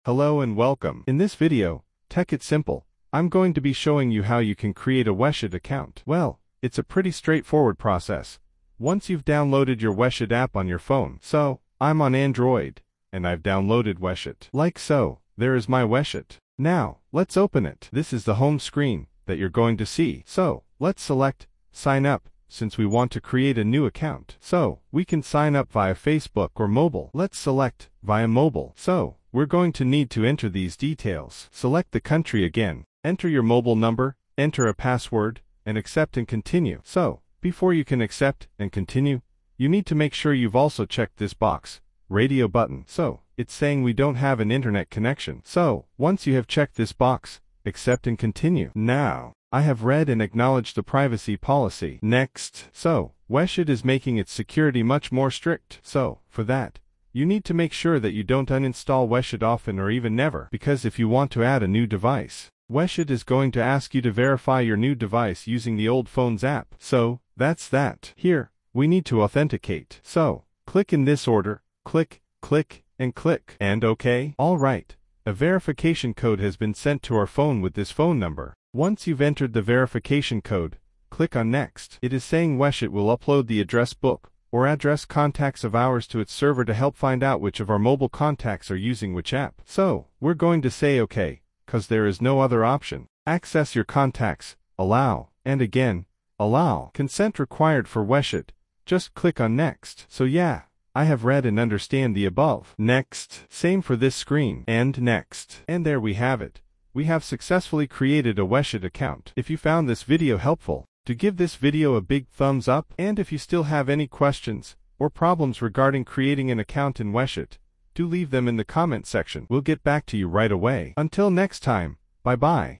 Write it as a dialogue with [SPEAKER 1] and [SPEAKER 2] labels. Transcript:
[SPEAKER 1] Hello and welcome. In this video, Tech It Simple, I'm going to be showing you how you can create a WeChat account. Well, it's a pretty straightforward process. Once you've downloaded your WeChat app on your phone. So, I'm on Android, and I've downloaded WeChat. Like so, there is my WeChat. Now, let's open it. This is the home screen that you're going to see. So, let's select Sign Up, since we want to create a new account. So, we can sign up via Facebook or mobile. Let's select via mobile. So, we're going to need to enter these details. Select the country again, enter your mobile number, enter a password, and accept and continue. So, before you can accept and continue, you need to make sure you've also checked this box, radio button. So, it's saying we don't have an internet connection. So, once you have checked this box, accept and continue. Now, I have read and acknowledged the privacy policy. Next. So, WeChat is making its security much more strict. So, for that, you need to make sure that you don't uninstall WeChat often or even never, because if you want to add a new device, WeChat is going to ask you to verify your new device using the old phone's app. So, that's that. Here, we need to authenticate. So, click in this order, click, click, and click. And OK. Alright, a verification code has been sent to our phone with this phone number. Once you've entered the verification code, click on Next. It is saying WeChat will upload the address book or address contacts of ours to its server to help find out which of our mobile contacts are using which app. So, we're going to say OK, cause there is no other option. Access your contacts, allow, and again, allow. Consent required for WeChat, just click on Next. So yeah, I have read and understand the above. Next. Same for this screen. And next. And there we have it. We have successfully created a WeChat account. If you found this video helpful, to give this video a big thumbs up, and if you still have any questions or problems regarding creating an account in WeChat, do leave them in the comment section. We'll get back to you right away. Until next time, bye-bye.